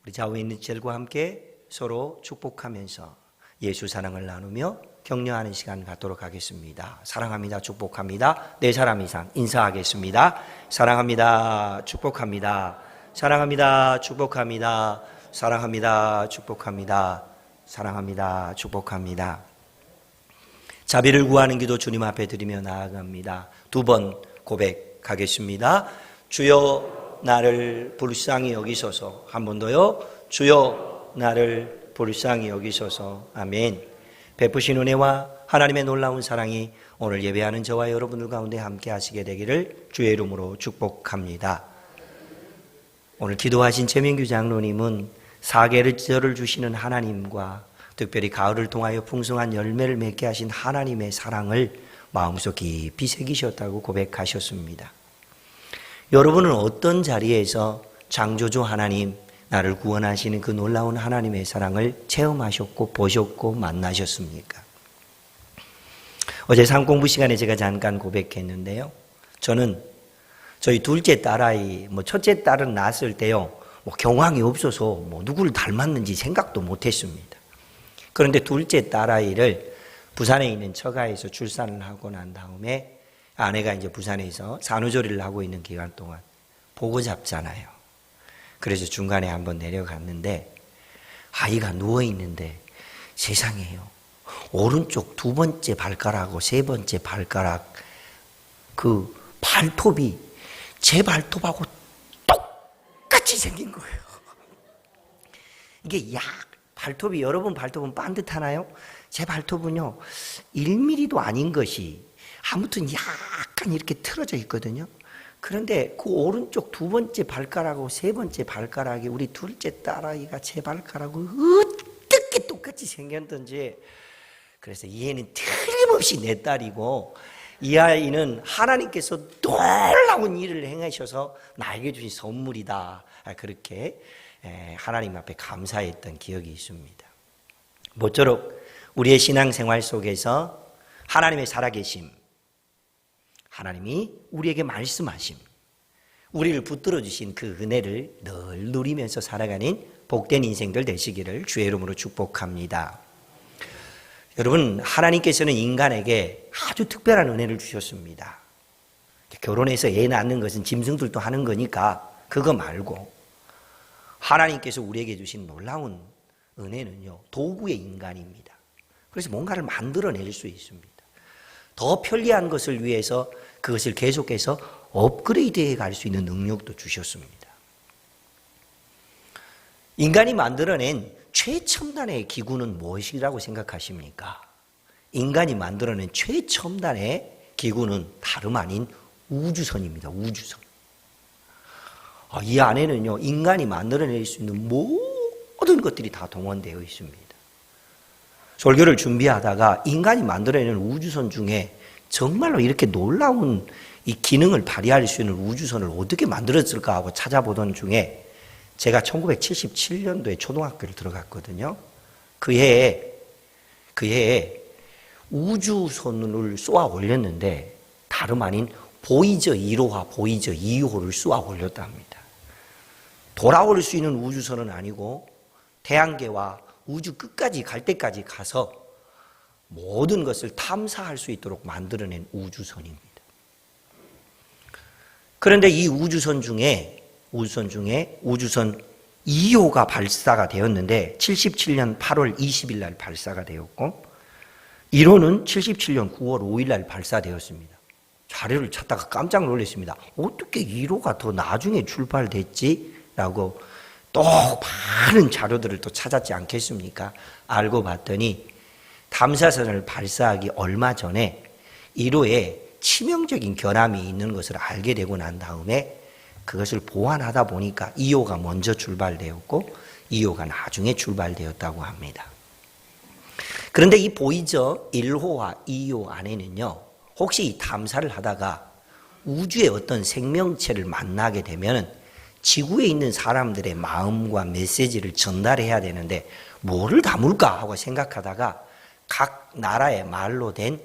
우리 좌우에 있는 젤과 함께 서로 축복하면서 예수 사랑을 나누며 격려하는 시간 갖도록 하겠습니다. 사랑합니다. 축복합니다. 네 사람 이상 인사하겠습니다. 사랑합니다. 축복합니다. 사랑합니다. 축복합니다. 사랑합니다. 축복합니다. 사랑합니다. 축복합니다. 자비를 구하는 기도 주님 앞에 드리며 나아갑니다. 두 번 고백하겠습니다. 주여 나를 불쌍히 여기소서. 한 번 더요. 주여 나를 불쌍히 여기소서. 아멘. 베푸신 은혜와 하나님의 놀라운 사랑이 오늘 예배하는 저와 여러분들 가운데 함께 하시게 되기를 주의 이름으로 축복합니다. 오늘 기도하신 최민규 장로님은 사계절을 주시는 하나님과 특별히 가을을 통하여 풍성한 열매를 맺게 하신 하나님의 사랑을 마음속 깊이 새기셨다고 고백하셨습니다. 여러분은 어떤 자리에서 창조주 하나님, 나를 구원하시는 그 놀라운 하나님의 사랑을 체험하셨고 보셨고 만나셨습니까? 어제 상공부 시간에 제가 잠깐 고백했는데요. 저는 저희 둘째 딸아이, 첫째 딸은 낳았을 때요, 경황이 없어서 누구를 닮았는지 생각도 못했습니다. 그런데 둘째 딸아이를 부산에 있는 처가에서 출산을 하고 난 다음에 아내가 이제 부산에서 산후조리를 하고 있는 기간 동안 보고 잡잖아요. 그래서 중간에 한번 내려갔는데 아이가 누워있는데 세상에요, 오른쪽 두 번째 발가락하고 세 번째 발가락 그 발톱이 제 발톱하고 똑같이 생긴 거예요. 이게 발톱이, 여러분 발톱은 반듯하나요? 제 발톱은요 1mm도 아닌 것이 아무튼 약간 이렇게 틀어져 있거든요. 그런데 그 오른쪽 두 번째 발가락하고 세 번째 발가락이 우리 둘째 딸아이가 제 발가락하고 어떻게 똑같이 생겼던지, 그래서 이 애는 틀림없이 내 딸이고 이 아이는 하나님께서 놀라운 일을 행하셔서 나에게 주신 선물이다, 그렇게 하나님 앞에 감사했던 기억이 있습니다. 모쪼록 우리의 신앙생활 속에서 하나님의 살아계심, 하나님이 우리에게 말씀하심, 우리를 붙들어 주신 그 은혜를 늘 누리면서 살아가는 복된 인생들 되시기를 주의 이름으로 축복합니다. 여러분, 하나님께서는 인간에게 아주 특별한 은혜를 주셨습니다. 결혼해서 애 낳는 것은 짐승들도 하는 거니까 그거 말고 하나님께서 우리에게 주신 놀라운 은혜는요, 도구의 인간입니다. 그래서 뭔가를 만들어낼 수 있습니다. 더 편리한 것을 위해서 그것을 계속해서 업그레이드해 갈 수 있는 능력도 주셨습니다. 인간이 만들어낸 최첨단의 기구는 무엇이라고 생각하십니까? 인간이 만들어낸 최첨단의 기구는 다름 아닌 우주선입니다. 우주선. 이 안에는요, 인간이 만들어낼 수 있는 모든 것들이 다 동원되어 있습니다. 설교를 준비하다가 인간이 만들어내는 우주선 중에 정말로 이렇게 놀라운 이 기능을 발휘할 수 있는 우주선을 어떻게 만들었을까 하고 찾아보던 중에 제가 1977년도에 초등학교를 들어갔거든요. 그 해에 우주선을 쏘아 올렸는데 다름 아닌 보이저 1호와 보이저 2호를 쏘아 올렸다 합니다. 돌아올 수 있는 우주선은 아니고 태양계와 우주 끝까지 갈 때까지 가서 모든 것을 탐사할 수 있도록 만들어낸 우주선입니다. 그런데 이 우주선 중에 우주선 2호가 발사가 되었는데 77년 8월 20일 날 발사가 되었고 1호는 77년 9월 5일 날 발사되었습니다. 자료를 찾다가 깜짝 놀랐습니다. 어떻게 1호가 더 나중에 출발됐지? 라고 또 많은 자료들을 또 찾았지 않겠습니까? 알고 봤더니 탐사선을 발사하기 얼마 전에 1호에 치명적인 결함이 있는 것을 알게 되고 난 다음에 그것을 보완하다 보니까 2호가 먼저 출발되었고 2호가 나중에 출발되었다고 합니다. 그런데 이 보이저 1호와 2호 안에는요, 혹시 이 탐사를 하다가 우주의 어떤 생명체를 만나게 되면 지구에 있는 사람들의 마음과 메시지를 전달해야 되는데 뭐를 담을까 하고 생각하다가 각 나라의 말로 된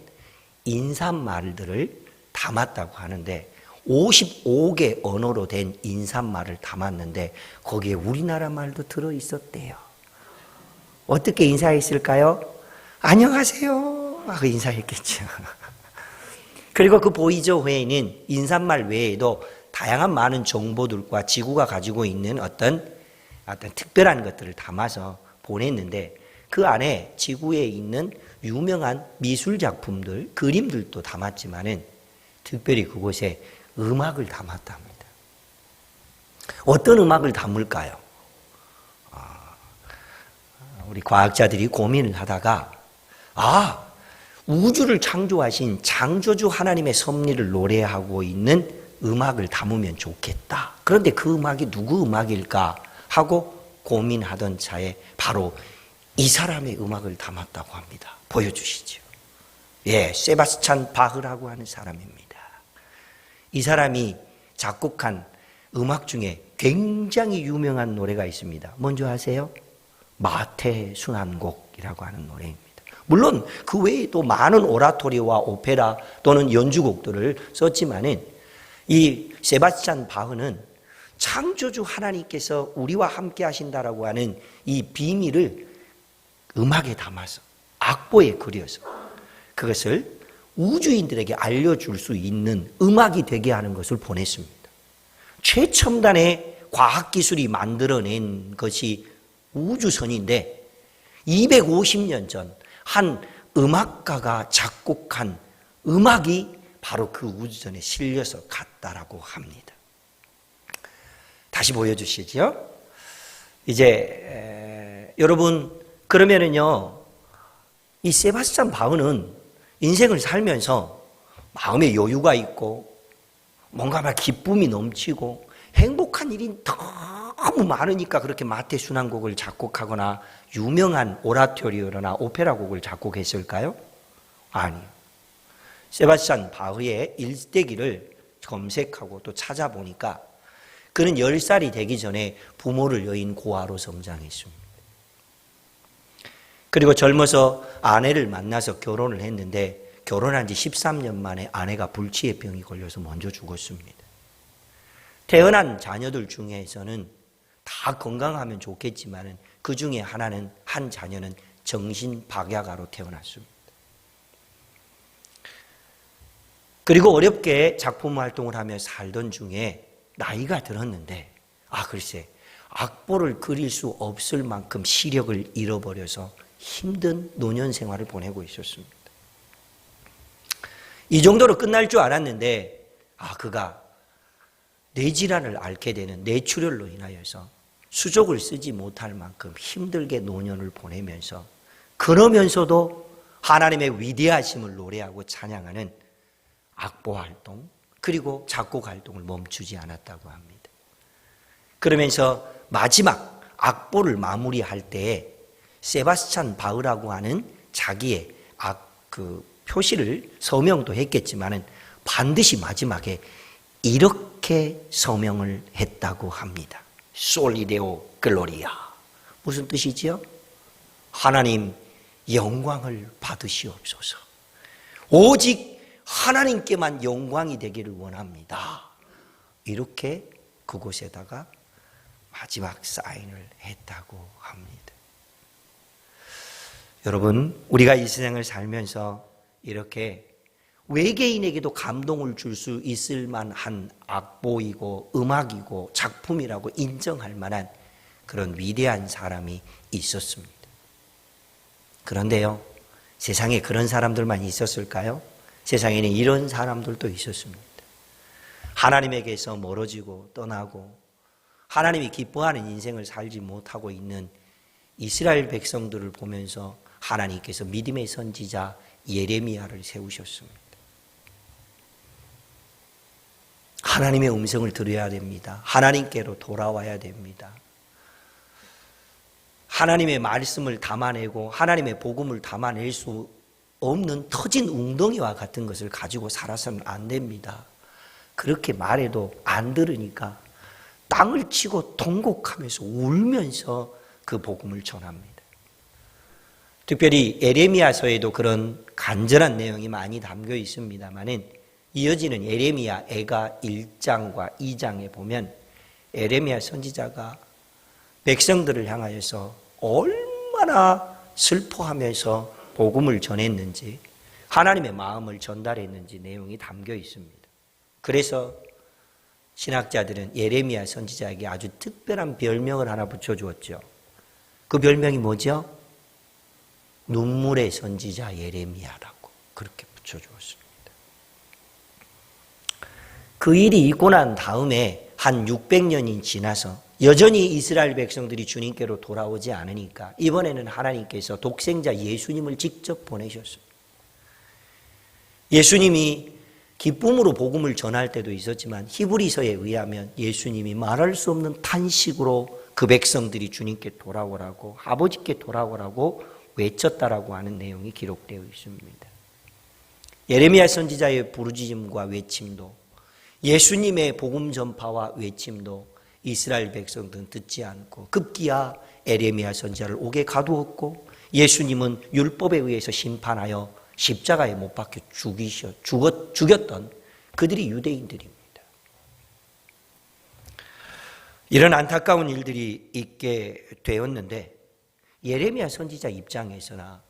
인사말들을 담았다고 하는데 55개 언어로 된 인사말을 담았는데 거기에 우리나라 말도 들어있었대요. 어떻게 인사했을까요? 안녕하세요 하고 인사했겠죠. 그리고 그 보이저 회에는 인사말 외에도 다양한 많은 정보들과 지구가 가지고 있는 어떤 특별한 것들을 담아서 보냈는데 그 안에 지구에 있는 유명한 미술 작품들, 그림들도 담았지만은 특별히 그곳에 음악을 담았답니다. 어떤 음악을 담을까요? 우리 과학자들이 고민을 하다가 우주를 창조하신 창조주 하나님의 섭리를 노래하고 있는 음악을 담으면 좋겠다. 그런데 그 음악이 누구 음악일까 하고 고민하던 차에 바로 이 사람의 음악을 담았다고 합니다. 보여주시죠. 세바스찬 바흐라고 하는 사람입니다. 이 사람이 작곡한 음악 중에 굉장히 유명한 노래가 있습니다. 뭔지 아세요? 마태순환곡이라고 하는 노래입니다. 물론 그 외에도 많은 오라토리와 오페라 또는 연주곡들을 썼지만은 이 세바스찬 바흐는 창조주 하나님께서 우리와 함께 하신다라고 하는 이 비밀을 음악에 담아서 악보에 그려서 그것을 우주인들에게 알려줄 수 있는 음악이 되게 하는 것을 보냈습니다. 최첨단의 과학기술이 만들어낸 것이 우주선인데 250년 전 한 음악가가 작곡한 음악이 바로 그 우주선에 실려서 갔다라고 합니다. 다시 보여주시죠. 이제 여러분 그러면은요 이 세바스찬 바흐는 인생을 살면서 마음에 여유가 있고 뭔가 막 기쁨이 넘치고 행복한 일이 너무 많으니까 그렇게 마태순환곡을 작곡하거나 유명한 오라토리오나 오페라 곡을 작곡했을까요? 아니요. 세바스찬 바흐의 일대기를 검색하고 또 찾아보니까 그는 10살이 되기 전에 부모를 여인 고아로 성장했습니다. 그리고 젊어서 아내를 만나서 결혼을 했는데 결혼한 지 13년 만에 아내가 불치의 병이 걸려서 먼저 죽었습니다. 태어난 자녀들 중에서는 다 건강하면 좋겠지만 그 중에 한 자녀는 정신박약아로 태어났습니다. 그리고 어렵게 작품 활동을 하며 살던 중에 나이가 들었는데 글쎄 악보를 그릴 수 없을 만큼 시력을 잃어버려서 힘든 노년 생활을 보내고 있었습니다. 이 정도로 끝날 줄 알았는데 그가 뇌질환을 앓게 되는 뇌출혈로 인하여서 수족을 쓰지 못할 만큼 힘들게 노년을 보내면서 그러면서도 하나님의 위대하심을 노래하고 찬양하는 악보 활동 그리고 작곡 활동을 멈추지 않았다고 합니다. 그러면서 마지막 악보를 마무리할 때에 세바스찬 바흐라고 하는 자기의 표시를 서명도 했겠지만은 반드시 마지막에 이렇게 서명을 했다고 합니다. 솔리데오 글로리아. 무슨 뜻이지요? 하나님 영광을 받으시옵소서. 오직 하나님께만 영광이 되기를 원합니다. 이렇게 그곳에다가 마지막 사인을 했다고 합니다. 여러분, 우리가 이 세상을 살면서 이렇게 외계인에게도 감동을 줄 수 있을 만한 악보이고 음악이고 작품이라고 인정할 만한 그런 위대한 사람이 있었습니다. 그런데요, 세상에 그런 사람들만 있었을까요? 세상에는 이런 사람들도 있었습니다. 하나님에게서 멀어지고 떠나고 하나님이 기뻐하는 인생을 살지 못하고 있는 이스라엘 백성들을 보면서 하나님께서 믿음의 선지자 예레미야를 세우셨습니다. 하나님의 음성을 들어야 됩니다. 하나님께로 돌아와야 됩니다. 하나님의 말씀을 담아내고 하나님의 복음을 담아낼 수 없는 터진 웅덩이와 같은 것을 가지고 살아서는 안 됩니다. 그렇게 말해도 안 들으니까 땅을 치고 통곡하면서 울면서 그 복음을 전합니다. 특별히 예레미야서에도 그런 간절한 내용이 많이 담겨 있습니다만은 이어지는 예레미야 애가 1장과 2장에 보면 예레미야 선지자가 백성들을 향하여서 얼마나 슬퍼하면서 복음을 전했는지, 하나님의 마음을 전달했는지 내용이 담겨 있습니다. 그래서 신학자들은 예레미야 선지자에게 아주 특별한 별명을 하나 붙여주었죠. 그 별명이 뭐죠? 눈물의 선지자 예레미야라고 그렇게 붙여주었습니다. 그 일이 있고 난 다음에 한 600년이 지나서 여전히 이스라엘 백성들이 주님께로 돌아오지 않으니까 이번에는 하나님께서 독생자 예수님을 직접 보내셨습니다. 예수님이 기쁨으로 복음을 전할 때도 있었지만 히브리서에 의하면 예수님이 말할 수 없는 탄식으로 그 백성들이 주님께 돌아오라고, 아버지께 돌아오라고 외쳤다라고 하는 내용이 기록되어 있습니다. 예레미야 선지자의 부르짖음과 외침도, 예수님의 복음 전파와 외침도 이스라엘 백성들은 듣지 않고 급기야 예레미야 선지자를 옥에 가두었고, 예수님은 율법에 의해서 심판하여 십자가에 못 박혀 죽였던 그들이 유대인들입니다. 이런 안타까운 일들이 있게 되었는데 예레미야 선지자 입장에서나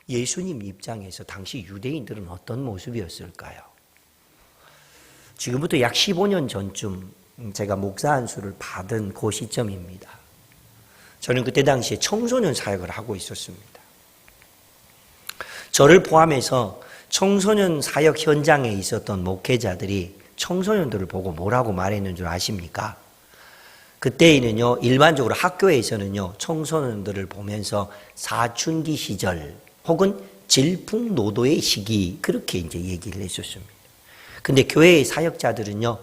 예수님 입장에서 당시 유대인들은 어떤 모습이었을까요? 지금부터 약 15년 전쯤 제가 목사 안수를 받은 그 시점입니다. 저는 그때 당시에 청소년 사역을 하고 있었습니다. 저를 포함해서 청소년 사역 현장에 있었던 목회자들이 청소년들을 보고 뭐라고 말했는 줄 아십니까? 그때에는요, 일반적으로 학교에서는요, 청소년들을 보면서 사춘기 시절 혹은 질풍노도의 시기, 그렇게 이제 얘기를 했었습니다. 근데 교회의 사역자들은요,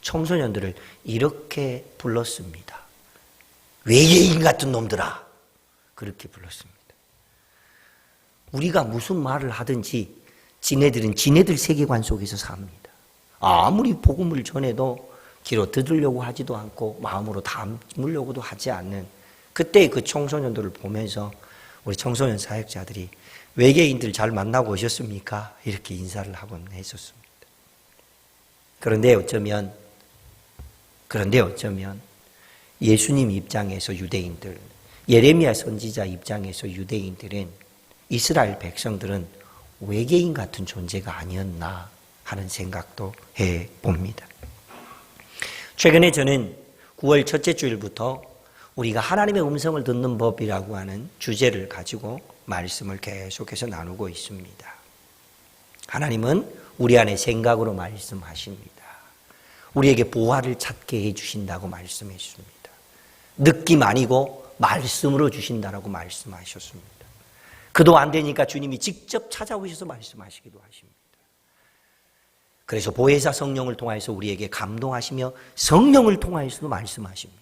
청소년들을 이렇게 불렀습니다. 외계인 같은 놈들아. 그렇게 불렀습니다. 우리가 무슨 말을 하든지 지네들은 지네들 세계관 속에서 삽니다. 아무리 복음을 전해도 귀로 듣으려고 하지도 않고 마음으로 담으려고도 하지 않는 그때 그 청소년들을 보면서 우리 청소년 사역자들이 외계인들 잘 만나고 오셨습니까? 이렇게 인사를 하곤 했었습니다. 그런데 어쩌면 예수님 입장에서 유대인들, 예레미야 선지자 입장에서 유대인들은, 이스라엘 백성들은 외계인 같은 존재가 아니었나 하는 생각도 해봅니다. 최근에 저는 9월 첫째 주일부터 우리가 하나님의 음성을 듣는 법이라고 하는 주제를 가지고 말씀을 계속해서 나누고 있습니다. 하나님은 우리 안에 생각으로 말씀하십니다. 우리에게 보화를 찾게 해주신다고 말씀했습니다. 느낌 아니고 말씀으로 주신다라고 말씀하셨습니다. 그도 안 되니까 주님이 직접 찾아오셔서 말씀하시기도 하십니다. 그래서 보혜사 성령을 통해서 우리에게 감동하시며 성령을 통해서도 말씀하십니다.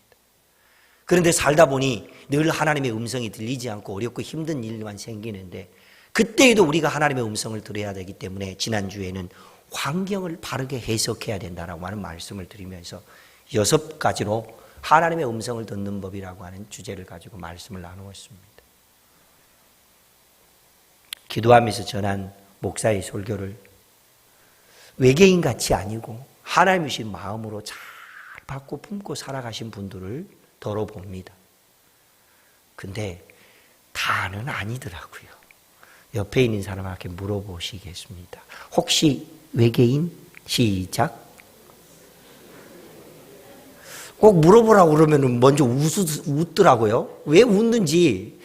그런데 살다 보니 늘 하나님의 음성이 들리지 않고 어렵고 힘든 일만 생기는데, 그때에도 우리가 하나님의 음성을 들어야 되기 때문에 지난주에는 환경을 바르게 해석해야 된다라고 하는 말씀을 드리면서 6가지로 하나님의 음성을 듣는 법이라고 하는 주제를 가지고 말씀을 나누었습니다. 기도하면서 전한 목사의 설교를 외계인같이 아니고 하나님이신 마음으로 잘 받고 품고 살아가신 분들을 덜어봅니다. 근데 다는 아니더라고요. 옆에 있는 사람에게 물어보시겠습니다. 혹시 외계인? 시작. 꼭 물어보라고 그러면 먼저 웃더라고요. 왜 웃는지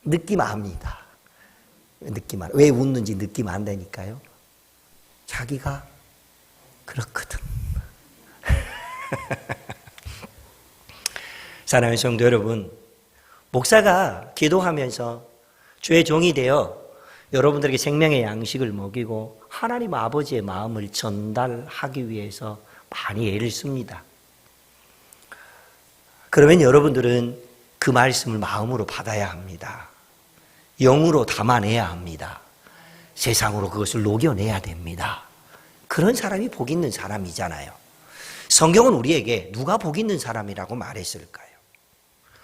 느낌 압니다. 왜 웃는지 느낌 안다니까요. 자기가 그렇거든. 사랑하는 성도 여러분, 목사가 기도하면서 주의 종이 되어 여러분들에게 생명의 양식을 먹이고 하나님 아버지의 마음을 전달하기 위해서 많이 애를 씁니다. 그러면 여러분들은 그 말씀을 마음으로 받아야 합니다. 영으로 담아내야 합니다. 세상으로 그것을 녹여내야 됩니다. 그런 사람이 복 있는 사람이잖아요. 성경은 우리에게 누가 복 있는 사람이라고 말했을까요?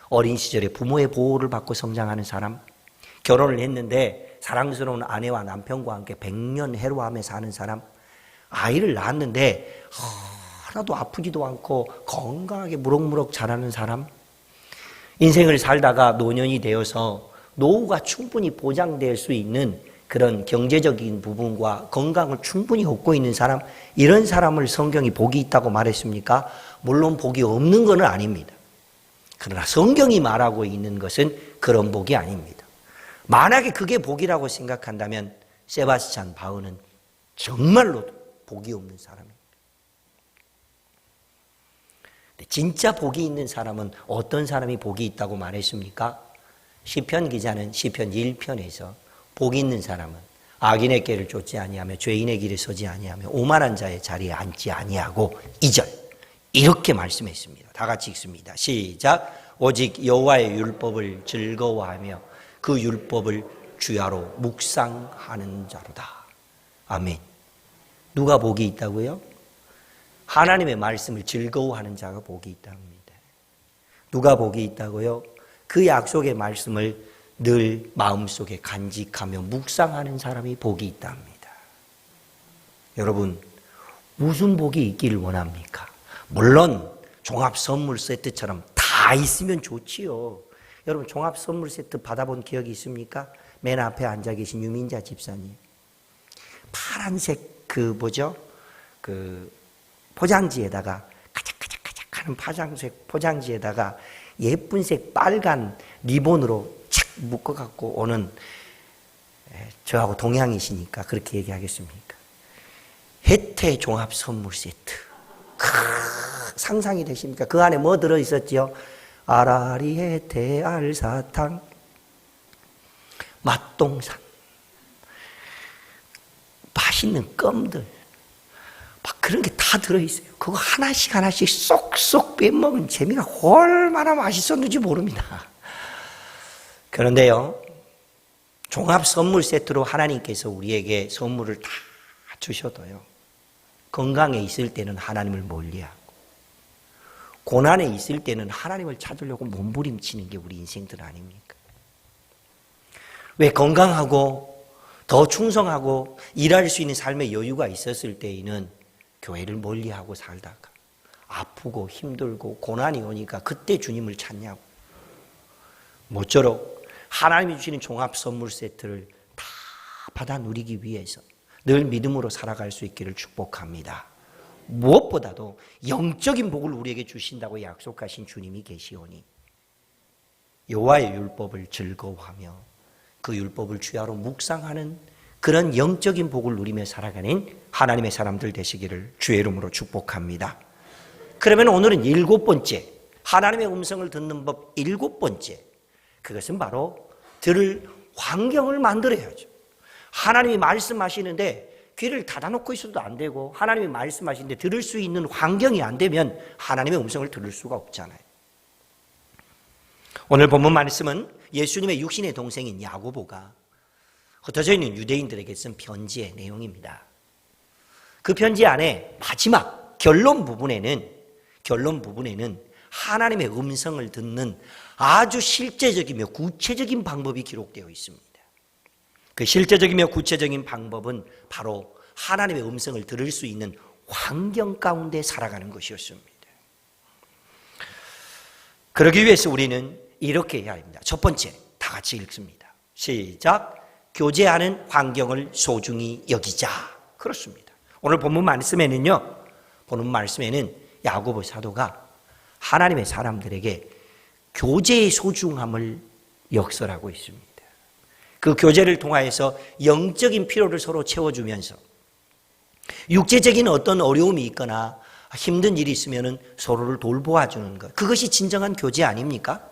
어린 시절에 부모의 보호를 받고 성장하는 사람, 결혼을 했는데 사랑스러운 아내와 남편과 함께 100년 해로하며 사는 사람, 아이를 낳았는데 하나도 아프지도 않고 건강하게 무럭무럭 자라는 사람, 인생을 살다가 노년이 되어서 노후가 충분히 보장될 수 있는 그런 경제적인 부분과 건강을 충분히 얻고 있는 사람, 이런 사람을 성경이 복이 있다고 말했습니까? 물론 복이 없는 건 아닙니다. 그러나 성경이 말하고 있는 것은 그런 복이 아닙니다. 만약에 그게 복이라고 생각한다면 세바스찬 바흐는 정말로 복이 없는 사람입니다. 진짜 복이 있는 사람은 어떤 사람이 복이 있다고 말했습니까? 시편 기자는 시편 1편에서 복이 있는 사람은 악인의 길을 쫓지 아니하며 죄인의 길에 서지 아니하며 오만한 자의 자리에 앉지 아니하고 2절 이렇게 말씀했습니다. 다 같이 읽습니다. 시작. 오직 여호와의 율법을 즐거워하며 그 율법을 주야로 묵상하는 자로다. 아멘. 누가 복이 있다고요? 하나님의 말씀을 즐거워하는 자가 복이 있답니다. 누가 복이 있다고요? 그 약속의 말씀을 늘 마음속에 간직하며 묵상하는 사람이 복이 있답니다. 여러분, 무슨 복이 있기를 원합니까? 물론 종합 선물 세트처럼 다 있으면 좋지요. 여러분, 종합 선물 세트 받아본 기억이 있습니까? 맨 앞에 앉아 계신 유민자 집사님, 파란색 그 포장지에다가 가작가작 하는 파란색 포장지에다가 예쁜색 빨간 리본으로 착 묶어갖고 오는, 저하고 동양이시니까 그렇게 얘기하겠습니까? 혜태 종합 선물 세트. 상상이 되십니까? 그 안에 뭐 들어있었지요? 아라리 혜태 알사탕, 맛동산, 맛있는 껌들, 막 그런 게 다 들어있어요. 그거 하나씩 하나씩 쏙쏙 빼먹은 재미가 얼마나 맛있었는지 모릅니다. 그런데요, 종합 선물 세트로 하나님께서 우리에게 선물을 다 주셔도요, 건강에 있을 때는 하나님을 멀리하고 고난에 있을 때는 하나님을 찾으려고 몸부림치는 게 우리 인생들 아닙니까? 왜 건강하고 더 충성하고 일할 수 있는 삶의 여유가 있었을 때에는 교회를 멀리하고 살다가 아프고 힘들고 고난이 오니까 그때 주님을 찾냐고. 모쪼록 하나님이 주시는 종합 선물 세트를 다 받아 누리기 위해서 늘 믿음으로 살아갈 수 있기를 축복합니다. 무엇보다도 영적인 복을 우리에게 주신다고 약속하신 주님이 계시오니 여호와의 율법을 즐거워하며 그 율법을 주야로 묵상하는 그런 영적인 복을 누리며 살아가는 하나님의 사람들 되시기를 주의 이름으로 축복합니다. 그러면 오늘은 7번째, 하나님의 음성을 듣는 법 7번째, 그것은 바로 들을 환경을 만들어야죠. 하나님이 말씀하시는데 귀를 닫아놓고 있어도 안 되고, 하나님이 말씀하시는데 들을 수 있는 환경이 안 되면 하나님의 음성을 들을 수가 없잖아요. 오늘 본문 말씀은 예수님의 육신의 동생인 야고보가 흩어져 있는 유대인들에게 쓴 편지의 내용입니다. 그 편지 안에 마지막 결론 부분에는 하나님의 음성을 듣는 아주 실제적이며 구체적인 방법이 기록되어 있습니다. 그 실제적이며 구체적인 방법은 바로 하나님의 음성을 들을 수 있는 환경 가운데 살아가는 것이었습니다. 그러기 위해서 우리는 이렇게 해야 합니다. 첫 번째, 다 같이 읽습니다. 시작. 교제하는 환경을 소중히 여기자. 그렇습니다. 오늘 본문 말씀에는 야고보 사도가 하나님의 사람들에게 교제의 소중함을 역설하고 있습니다. 그 교제를 통하여서 영적인 필요를 서로 채워주면서 육체적인 어떤 어려움이 있거나 힘든 일이 있으면 서로를 돌보아주는 것, 그것이 진정한 교제 아닙니까?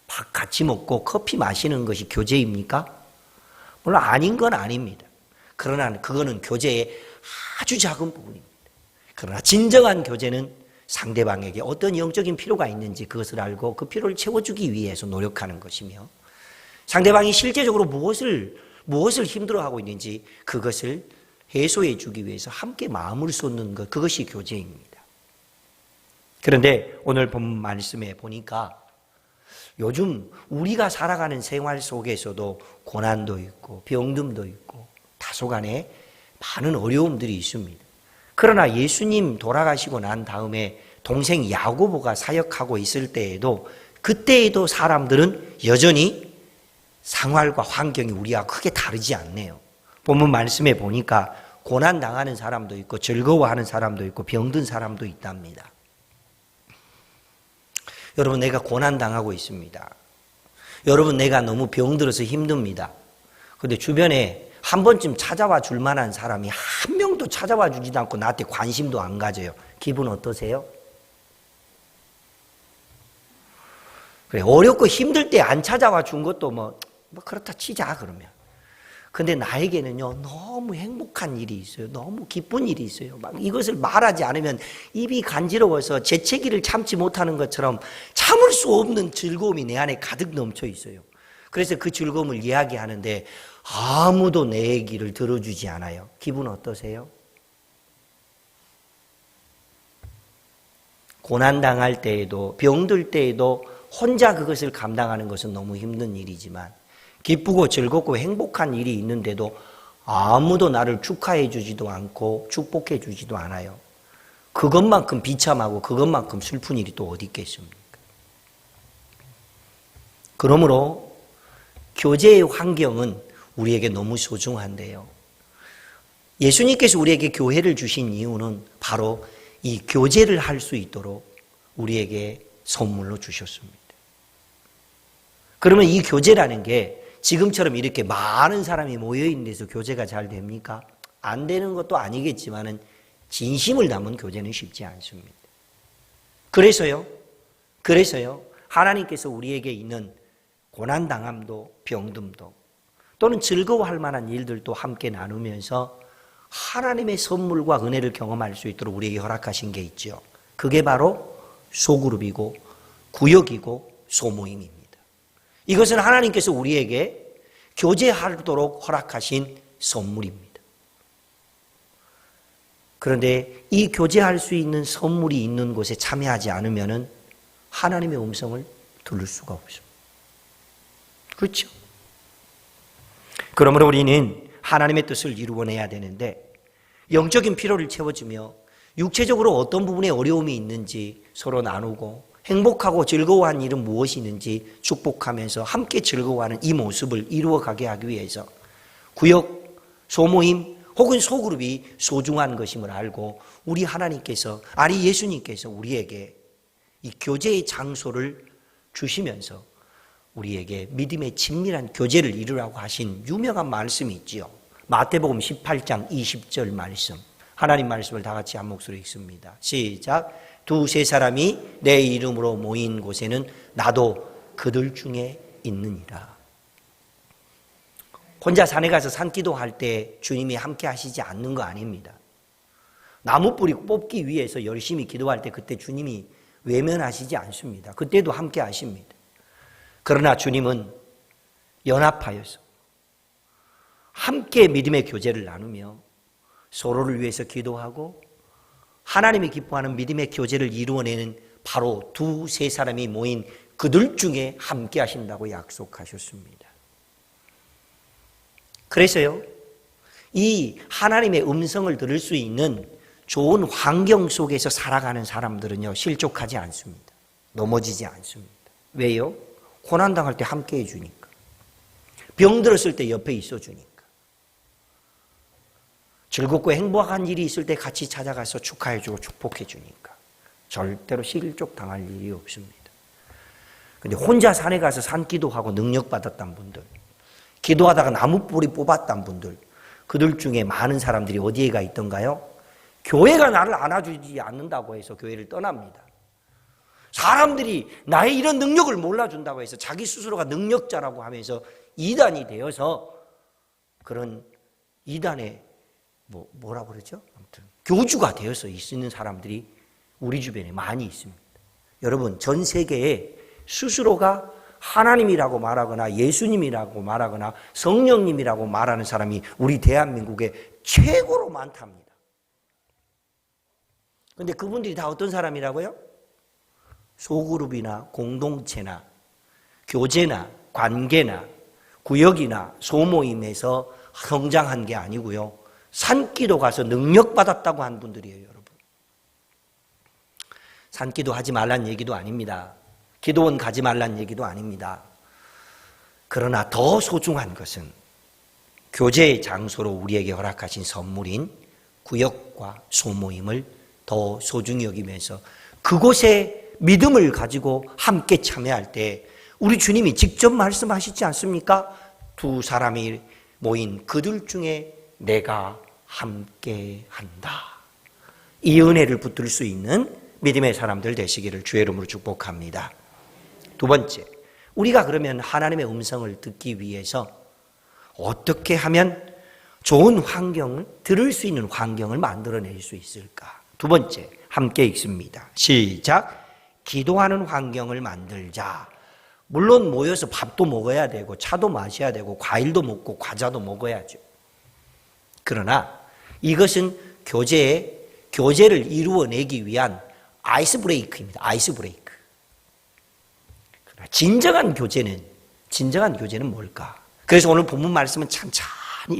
밥 같이 먹고 커피 마시는 것이 교제입니까? 물론 아닌 건 아닙니다. 그러나 그거는 교제의 아주 작은 부분입니다. 그러나 진정한 교제는 상대방에게 어떤 영적인 필요가 있는지 그것을 알고 그 필요를 채워주기 위해서 노력하는 것이며, 상대방이 실제적으로 무엇을 힘들어하고 있는지 그것을 해소해 주기 위해서 함께 마음을 쏟는 것, 그것이 교제입니다. 그런데 오늘 본 말씀에 보니까 요즘 우리가 살아가는 생활 속에서도 고난도 있고 병듦도 있고 다소간에 많은 어려움들이 있습니다. 그러나 예수님 돌아가시고 난 다음에 동생 야고보가 사역하고 있을 때에도 그때에도 사람들은 여전히 생활과 환경이 우리와 크게 다르지 않네요. 본문 말씀에 보니까 고난당하는 사람도 있고 즐거워하는 사람도 있고 병든 사람도 있답니다. 여러분, 내가 고난당하고 있습니다. 여러분, 내가 너무 병들어서 힘듭니다. 그런데 주변에 한 번쯤 찾아와 줄 만한 사람이 한 명도 찾아와 주지도 않고 나한테 관심도 안 가져요. 기분 어떠세요? 그래, 어렵고 힘들 때 안 찾아와 준 것도 뭐 그렇다 치자 그러면. 근데 나에게는요, 너무 행복한 일이 있어요. 너무 기쁜 일이 있어요. 막 이것을 말하지 않으면 입이 간지러워서 재채기를 참지 못하는 것처럼 참을 수 없는 즐거움이 내 안에 가득 넘쳐 있어요. 그래서 그 즐거움을 이야기하는데 아무도 내 얘기를 들어주지 않아요. 기분 어떠세요? 고난당할 때에도 병들 때에도 혼자 그것을 감당하는 것은 너무 힘든 일이지만 기쁘고 즐겁고 행복한 일이 있는데도 아무도 나를 축하해 주지도 않고 축복해 주지도 않아요. 그것만큼 비참하고 그것만큼 슬픈 일이 또 어디 있겠습니까? 그러므로 교제의 환경은 우리에게 너무 소중한데요. 예수님께서 우리에게 교회를 주신 이유는 바로 이 교제를 할 수 있도록 우리에게 선물로 주셨습니다. 그러면 이 교제라는 게 지금처럼 이렇게 많은 사람이 모여있는 데서 교제가 잘 됩니까? 안 되는 것도 아니겠지만은 진심을 담은 교제는 쉽지 않습니다. 그래서요, 하나님께서 우리에게 있는 고난당함도 병듦도 또는 즐거워할 만한 일들도 함께 나누면서 하나님의 선물과 은혜를 경험할 수 있도록 우리에게 허락하신 게 있죠. 그게 바로 소그룹이고 구역이고 소모임입니다. 이것은 하나님께서 우리에게 교제하도록 허락하신 선물입니다. 그런데 이 교제할 수 있는 선물이 있는 곳에 참여하지 않으면 하나님의 음성을 들을 수가 없습니다. 그렇죠? 그러므로 우리는 하나님의 뜻을 이루어내야 되는데 영적인 필요를 채워주며 육체적으로 어떤 부분에 어려움이 있는지 서로 나누고 행복하고 즐거워한 일은 무엇이 있는지 축복하면서 함께 즐거워하는 이 모습을 이루어가게 하기 위해서 구역, 소모임 혹은 소그룹이 소중한 것임을 알고 우리 하나님께서, 아니 예수님께서 우리에게 이 교제의 장소를 주시면서 우리에게 믿음의 친밀한 교제를 이루라고 하신 유명한 말씀이 있지요. 마태복음 18장 20절 말씀. 하나님 말씀을 다 같이 한 목소리 읽습니다. 시작. 두세 사람이 내 이름으로 모인 곳에는 나도 그들 중에 있느니라. 혼자 산에 가서 산기도할 때 주님이 함께 하시지 않는 거 아닙니다. 나무 뿌리 뽑기 위해서 열심히 기도할 때 그때 주님이 외면하시지 않습니다. 그때도 함께 하십니다. 그러나 주님은 연합하여서 함께 믿음의 교제를 나누며 서로를 위해서 기도하고 하나님이 기뻐하는 믿음의 교제를 이루어내는 바로 두세 사람이 모인 그들 중에 함께 하신다고 약속하셨습니다. 그래서요, 이 하나님의 음성을 들을 수 있는 좋은 환경 속에서 살아가는 사람들은요, 실족하지 않습니다. 넘어지지 않습니다. 왜요? 고난당할 때 함께 해주니까. 병들었을 때 옆에 있어주니까. 즐겁고 행복한 일이 있을 때 같이 찾아가서 축하해주고 축복해주니까. 절대로 실족당할 일이 없습니다. 근데 혼자 산에 가서 산기도하고 능력받았던 분들, 기도하다가 나무뿌리 뽑았던 분들, 그들 중에 많은 사람들이 어디에 가 있던가요? 교회가 나를 안아주지 않는다고 해서 교회를 떠납니다. 사람들이 나의 이런 능력을 몰라준다고 해서 자기 스스로가 능력자라고 하면서 이단이 되어서 그런 이단의 뭐라고 그러죠? 아무튼 교주가 되어서 있는 사람들이 우리 주변에 많이 있습니다. 여러분, 전 세계에 스스로가 하나님이라고 말하거나 예수님이라고 말하거나 성령님이라고 말하는 사람이 우리 대한민국에 최고로 많답니다. 그런데 그분들이 다 어떤 사람이라고요? 소그룹이나 공동체나 교제나 관계나 구역이나 소모임에서 성장한 게 아니고요, 산기도 가서 능력받았다고 한 분들이에요, 여러분. 산기도 하지 말란 얘기도 아닙니다. 기도원 가지 말란 얘기도 아닙니다. 그러나 더 소중한 것은 교제의 장소로 우리에게 허락하신 선물인 구역과 소모임을 더 소중히 여기면서 그곳에 믿음을 가지고 함께 참여할 때 우리 주님이 직접 말씀하시지 않습니까? 두 사람이 모인 그들 중에 내가 함께 한다. 이 은혜를 붙들 수 있는 믿음의 사람들 되시기를 주의 이름으로 축복합니다. 두 번째, 우리가 그러면 하나님의 음성을 듣기 위해서 어떻게 하면 좋은 환경을, 들을 수 있는 환경을 만들어낼 수 있을까? 두 번째, 함께 읽습니다. 시작. 기도하는 환경을 만들자. 물론 모여서 밥도 먹어야 되고 차도 마셔야 되고 과일도 먹고 과자도 먹어야죠. 그러나 이것은 교제를 이루어내기 위한 아이스 브레이크입니다. 아이스 브레이크. 진정한 교제는 뭘까? 그래서 오늘 본문 말씀은 찬찬히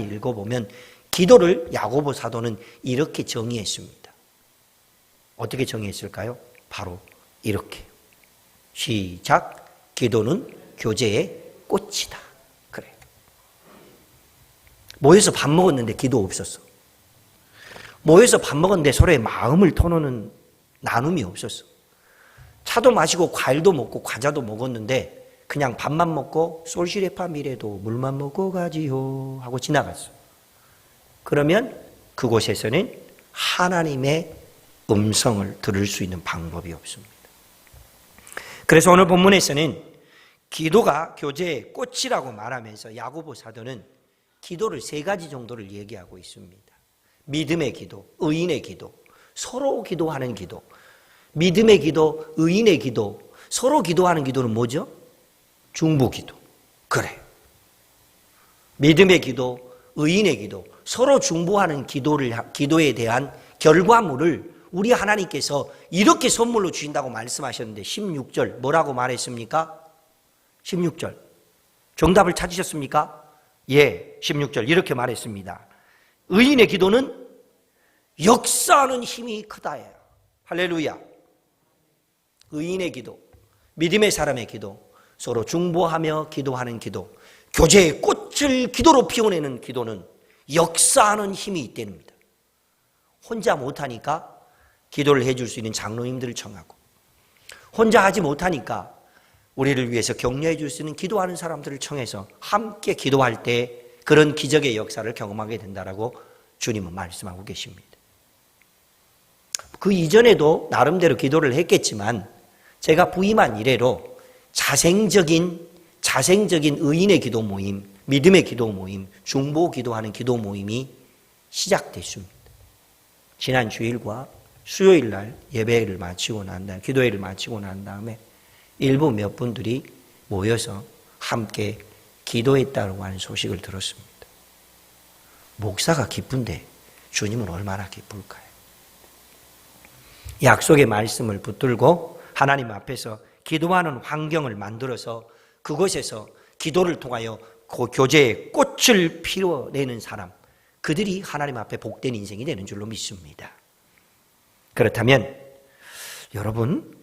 읽어보면 기도를 야고보 사도는 이렇게 정의했습니다. 어떻게 정의했을까요? 바로 이렇게. 시작. 기도는 교제의 꽃이다. 그래. 모여서 밥 먹었는데 기도 없었어. 모여서 밥 먹었는데 서로의 마음을 터놓는 나눔이 없었어. 차도 마시고 과일도 먹고 과자도 먹었는데 그냥 밥만 먹고 솔시레파 미래도 물만 먹고 가지요 하고 지나갔어. 그러면 그곳에서는 하나님의 음성을 들을 수 있는 방법이 없습니다. 그래서 오늘 본문에서는 기도가 교제의 꽃이라고 말하면서 야고보 사도는 기도를 세 가지 정도를 얘기하고 있습니다. 믿음의 기도, 의인의 기도, 서로 기도하는 기도. 믿음의 기도, 의인의 기도, 서로 기도하는 기도는 뭐죠? 중보기도. 그래. 믿음의 기도, 의인의 기도, 서로 중보하는 기도에 대한 결과물을 우리 하나님께서 이렇게 선물로 주신다고 말씀하셨는데 16절 뭐라고 말했습니까? 16절 정답을 찾으셨습니까? 예, 16절 이렇게 말했습니다. 의인의 기도는 역사하는 힘이 크다예요. 할렐루야. 의인의 기도, 믿음의 사람의 기도, 서로 중보하며 기도하는 기도, 교제의 꽃을 기도로 피워내는 기도는 역사하는 힘이 있답니다. 혼자 못하니까 기도를 해줄 수 있는 장로님들을 청하고, 혼자 하지 못하니까 우리를 위해서 격려해 줄 수 있는 기도하는 사람들을 청해서 함께 기도할 때 그런 기적의 역사를 경험하게 된다라고 주님은 말씀하고 계십니다. 그 이전에도 나름대로 기도를 했겠지만 제가 부임한 이래로 자생적인 의인의 기도 모임, 믿음의 기도 모임, 중보 기도하는 기도 모임이 시작됐습니다. 지난 주일과 수요일 날 예배를 마치고 난 다음에, 기도회를 마치고 난 다음에 일부 몇 분들이 모여서 함께 기도했다고 하는 소식을 들었습니다. 목사가 기쁜데 주님은 얼마나 기쁠까요? 약속의 말씀을 붙들고 하나님 앞에서 기도하는 환경을 만들어서 그곳에서 기도를 통하여 그 교제의 꽃을 피워내는 사람, 그들이 하나님 앞에 복된 인생이 되는 줄로 믿습니다. 그렇다면 여러분,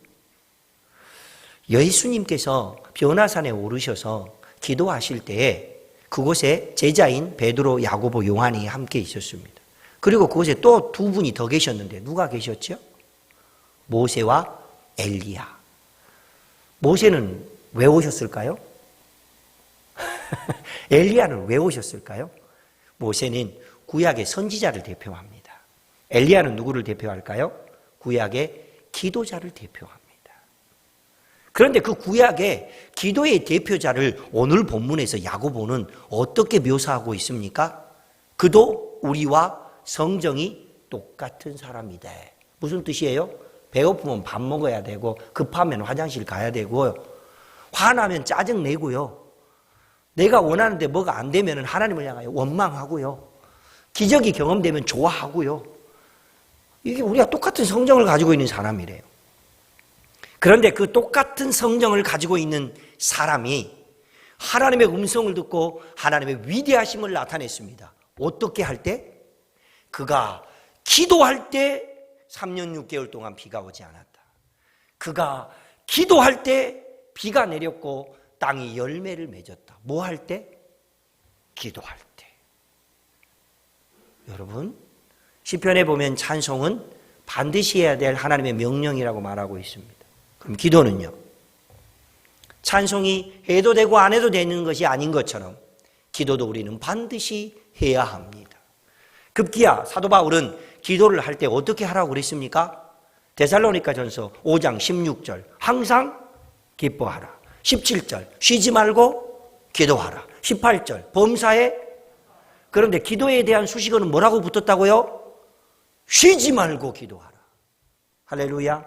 예수님께서 변화산에 오르셔서 기도하실 때에 그곳에 제자인 베드로, 야고보, 요한이 함께 있었습니다. 그리고 그곳에 또 두 분이 더 계셨는데 누가 계셨죠? 모세와 엘리야. 모세는 왜 오셨을까요? 엘리야는 왜 오셨을까요? 모세는 구약의 선지자를 대표합니다. 엘리야는 누구를 대표할까요? 구약의 기도자를 대표합니다. 그런데 그 구약의 기도의 대표자를 오늘 본문에서 야고보는 어떻게 묘사하고 있습니까? 그도 우리와 성정이 똑같은 사람이다. 무슨 뜻이에요? 배고프면 밥 먹어야 되고, 급하면 화장실 가야 되고, 화나면 짜증 내고요, 내가 원하는데 뭐가 안 되면 하나님을 향하여 원망하고요, 기적이 경험되면 좋아하고요. 이게 우리가 똑같은 성정을 가지고 있는 사람이래요. 그런데 그 똑같은 성정을 가지고 있는 사람이 하나님의 음성을 듣고 하나님의 위대하심을 나타냈습니다. 어떻게 할 때? 그가 기도할 때 3년 6개월 동안 비가 오지 않았다. 그가 기도할 때 비가 내렸고 땅이 열매를 맺었다. 뭐 할 때? 기도할 때. 여러분, 시편에 보면 찬송은 반드시 해야 될 하나님의 명령이라고 말하고 있습니다. 그럼 기도는요? 찬송이 해도 되고 안 해도 되는 것이 아닌 것처럼 기도도 우리는 반드시 해야 합니다. 급기야 사도 바울은 기도를 할 때 어떻게 하라고 그랬습니까? 데살로니가전서 5장 16절 항상 기뻐하라. 17절 쉬지 말고 기도하라. 18절 범사에. 그런데 기도에 대한 수식어는 뭐라고 붙었다고요? 쉬지 말고 기도하라. 할렐루야.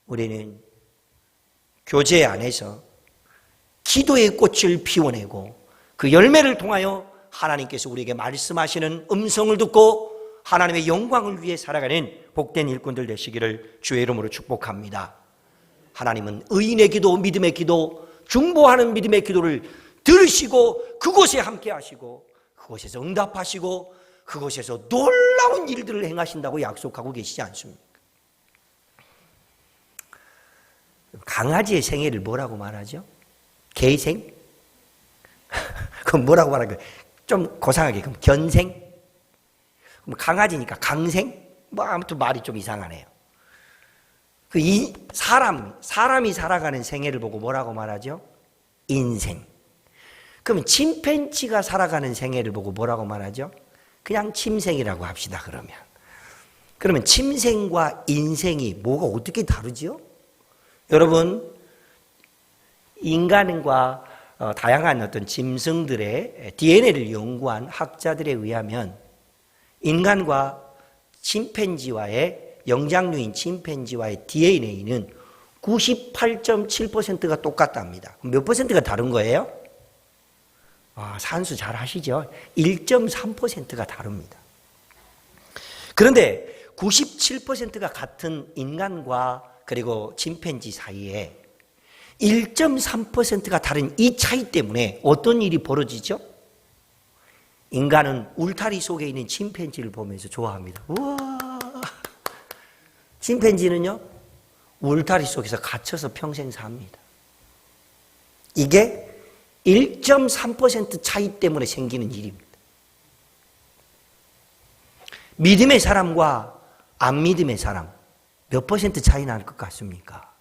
우리는 교제 안에서 기도의 꽃을 피워내고 그 열매를 통하여 하나님께서 우리에게 말씀하시는 음성을 듣고 하나님의 영광을 위해 살아가는 복된 일꾼들 되시기를 주의 이름으로 축복합니다. 하나님은 의인의 기도, 믿음의 기도, 중보하는 믿음의 기도를 들으시고 그곳에 함께 하시고 그곳에서 응답하시고 그곳에서 놀라운 일들을 행하신다고 약속하고 계시지 않습니까? 강아지의 생애를 뭐라고 말하죠? 개생? 그럼 뭐라고 말할까요? 좀 고상하게 그럼 견생? 그럼 강아지니까 강생? 뭐 아무튼 말이 좀 이상하네요. 사람이 살아가는 생애를 보고 뭐라고 말하죠? 인생. 그러면 침팬지가 살아가는 생애를 보고 뭐라고 말하죠? 그냥 침생이라고 합시다. 그러면 침생과 인생이 뭐가 어떻게 다르죠? 여러분, 인간과 다양한 어떤 짐승들의 DNA를 연구한 학자들에 의하면 인간과 침팬지와의 영장류인 침팬지와의 DNA는 98.7%가 똑같답니다. 몇 퍼센트가 다른 거예요? 산수 잘 하시죠? 1.3%가 다릅니다. 그런데 97%가 같은 인간과 그리고 침팬지 사이에 1.3%가 다른 이 차이 때문에 어떤 일이 벌어지죠? 인간은 울타리 속에 있는 침팬지를 보면서 좋아합니다. 우와! 침팬지는요, 울타리 속에서 갇혀서 평생 삽니다. 이게 1.3% 차이 때문에 생기는 일입니다. 믿음의 사람과 안 믿음의 사람, 몇 퍼센트 차이 날 것 같습니까?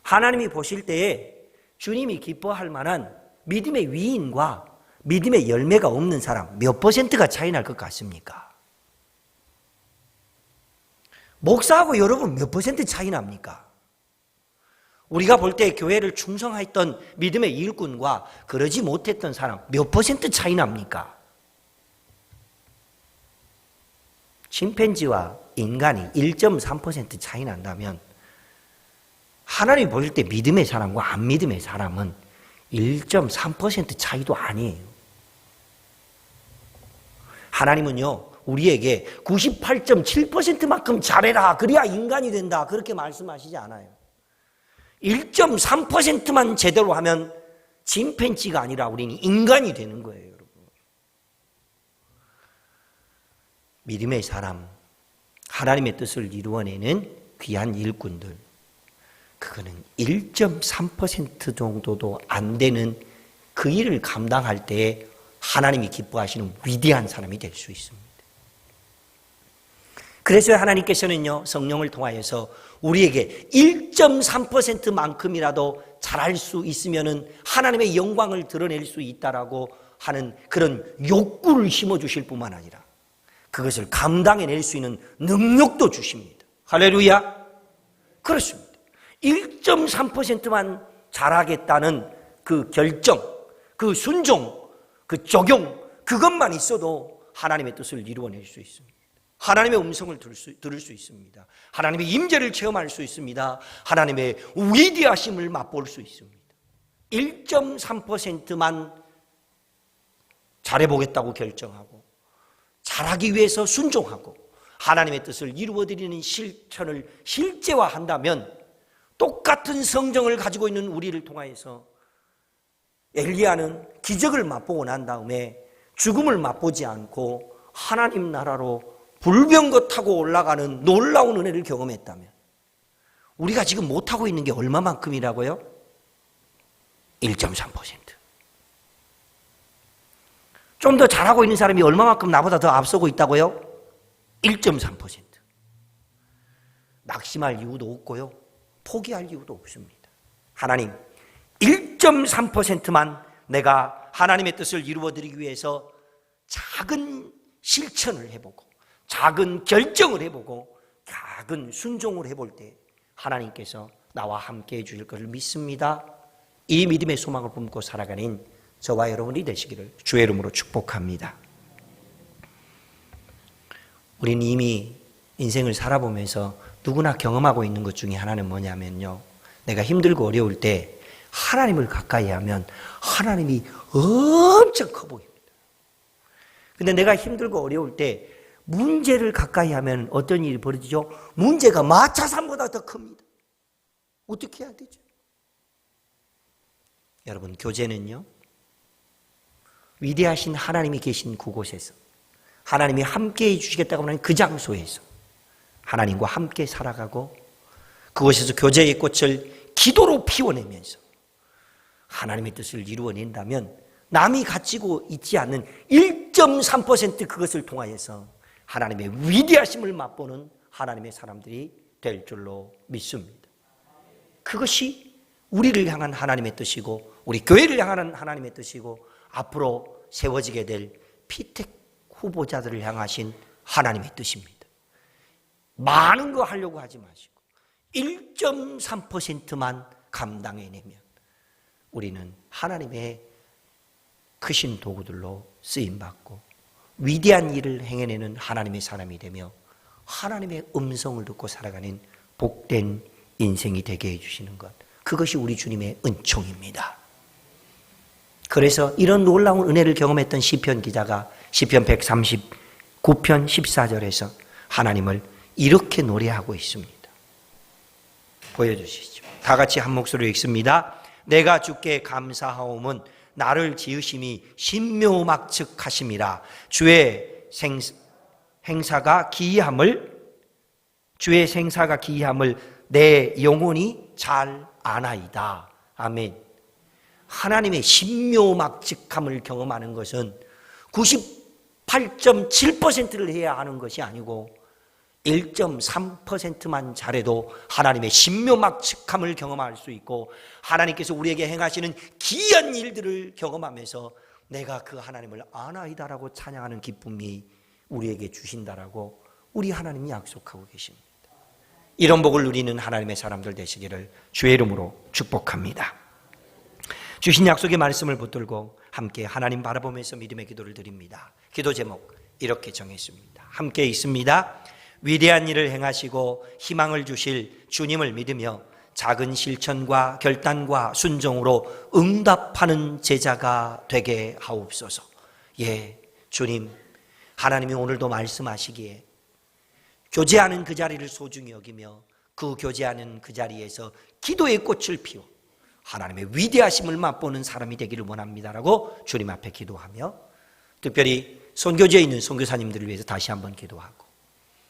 하나님이 보실 때에 주님이 기뻐할 만한 믿음의 위인과 믿음의 열매가 없는 사람, 몇 퍼센트가 차이 날 것 같습니까? 목사하고 여러분 몇 퍼센트 차이 납니까? 우리가 볼 때 교회를 충성했던 믿음의 일꾼과 그러지 못했던 사람 몇 퍼센트 차이 납니까? 침팬지와 인간이 1.3% 차이 난다면 하나님이 보실 때 믿음의 사람과 안 믿음의 사람은 1.3% 차이도 아니에요. 하나님은요, 우리에게 98.7%만큼 잘해라, 그래야 인간이 된다, 그렇게 말씀하시지 않아요. 1.3%만 제대로 하면 침팬지가 아니라 우리는 인간이 되는 거예요, 여러분. 믿음의 사람, 하나님의 뜻을 이루어내는 귀한 일꾼들, 그거는 1.3% 정도도 안 되는 그 일을 감당할 때 하나님이 기뻐하시는 위대한 사람이 될 수 있습니다. 그래서 하나님께서는요, 성령을 통하여서 우리에게 1.3%만큼이라도 잘할 수 있으면은 하나님의 영광을 드러낼 수 있다라고 하는 그런 욕구를 심어주실 뿐만 아니라 그것을 감당해낼 수 있는 능력도 주십니다. 할렐루야. 그렇습니다. 1.3%만 잘하겠다는 그 결정, 그 순종, 그 적용, 그것만 있어도 하나님의 뜻을 이루어낼 수 있습니다. 하나님의 음성을 들을 수 있습니다. 하나님의 임재를 체험할 수 있습니다. 하나님의 위대하심을 맛볼 수 있습니다. 1.3%만 잘해보겠다고 결정하고 잘하기 위해서 순종하고 하나님의 뜻을 이루어드리는 실천을 실제화한다면 똑같은 성정을 가지고 있는 우리를 통하여서 엘리야는 기적을 맛보고 난 다음에 죽음을 맛보지 않고 하나님 나라로 불병거 타고 올라가는 놀라운 은혜를 경험했다면 우리가 지금 못하고 있는 게 얼마만큼이라고요? 1.3%. 좀 더 잘하고 있는 사람이 얼마만큼 나보다 더 앞서고 있다고요? 1.3%. 낙심할 이유도 없고요. 포기할 이유도 없습니다. 하나님, 1.3%만 내가 하나님의 뜻을 이루어드리기 위해서 작은 실천을 해보고 작은 결정을 해보고 작은 순종을 해볼 때 하나님께서 나와 함께 해주실 것을 믿습니다. 이 믿음의 소망을 품고 살아가는 저와 여러분이 되시기를 주의 이름으로 축복합니다. 우리는 이미 인생을 살아보면서 누구나 경험하고 있는 것 중에 하나는 뭐냐면요, 내가 힘들고 어려울 때 하나님을 가까이 하면 하나님이 엄청 커 보입니다. 근데 내가 힘들고 어려울 때 문제를 가까이 하면 어떤 일이 벌어지죠? 문제가 마차산보다 더 큽니다. 어떻게 해야 되죠? 여러분, 교제는요, 위대하신 하나님이 계신 그곳에서 하나님이 함께 해주시겠다고 하는 그 장소에서 하나님과 함께 살아가고 그곳에서 교제의 꽃을 기도로 피워내면서 하나님의 뜻을 이루어낸다면 남이 가지고 있지 않는 1.3% 그것을 통하여서 하나님의 위대하심을 맛보는 하나님의 사람들이 될 줄로 믿습니다. 그것이 우리를 향한 하나님의 뜻이고 우리 교회를 향한 하나님의 뜻이고 앞으로 세워지게 될 피택 후보자들을 향하신 하나님의 뜻입니다. 많은 거 하려고 하지 마시고 1.3%만 감당해내면 우리는 하나님의 크신 도구들로 쓰임받고 위대한 일을 행해내는 하나님의 사람이 되며 하나님의 음성을 듣고 살아가는 복된 인생이 되게 해주시는 것, 그것이 우리 주님의 은총입니다. 그래서 이런 놀라운 은혜를 경험했던 시편 기자가 시편 139편 14절에서 하나님을 이렇게 노래하고 있습니다. 보여주시죠. 다 같이 한 목소리로 읽습니다. 내가 주께 감사하옴은 나를 지으심이 신묘막측하심이라. 주의 행사가 기이함을 내 영혼이 잘 아나이다. 아멘. 하나님의 신묘막측함을 경험하는 것은 98.7%를 해야 하는 것이 아니고 1.3%만 잘해도 하나님의 신묘막측함을 경험할 수 있고 하나님께서 우리에게 행하시는 기이한 일들을 경험하면서 내가 그 하나님을 아나이다라고 찬양하는 기쁨이 우리에게 주신다라고 우리 하나님이 약속하고 계십니다. 이런 복을 누리는 하나님의 사람들 되시기를 주의 이름으로 축복합니다. 주신 약속의 말씀을 붙들고 함께 하나님 바라보면서 믿음의 기도를 드립니다. 기도 제목 이렇게 정했습니다. 함께 있습니다. 위대한 일을 행하시고 희망을 주실 주님을 믿으며 작은 실천과 결단과 순종으로 응답하는 제자가 되게 하옵소서. 예, 주님, 하나님이 오늘도 말씀하시기에 교제하는 그 자리를 소중히 여기며 그 교제하는 그 자리에서 기도의 꽃을 피워 하나님의 위대하심을 맛보는 사람이 되기를 원합니다라고 주님 앞에 기도하며 특별히 선교지에 있는 선교사님들을 위해서 다시 한번 기도하고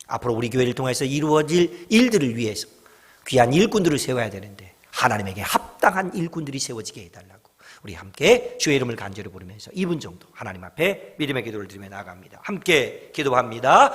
앞으로 우리 교회를 통해서 이루어질 일들을 위해서 귀한 일꾼들을 세워야 되는데 하나님에게 합당한 일꾼들이 세워지게 해달라고 우리 함께 주의 이름을 간절히 부르면서 2분 정도 하나님 앞에 믿음의 기도를 드리며 나아갑니다. 함께 기도합니다.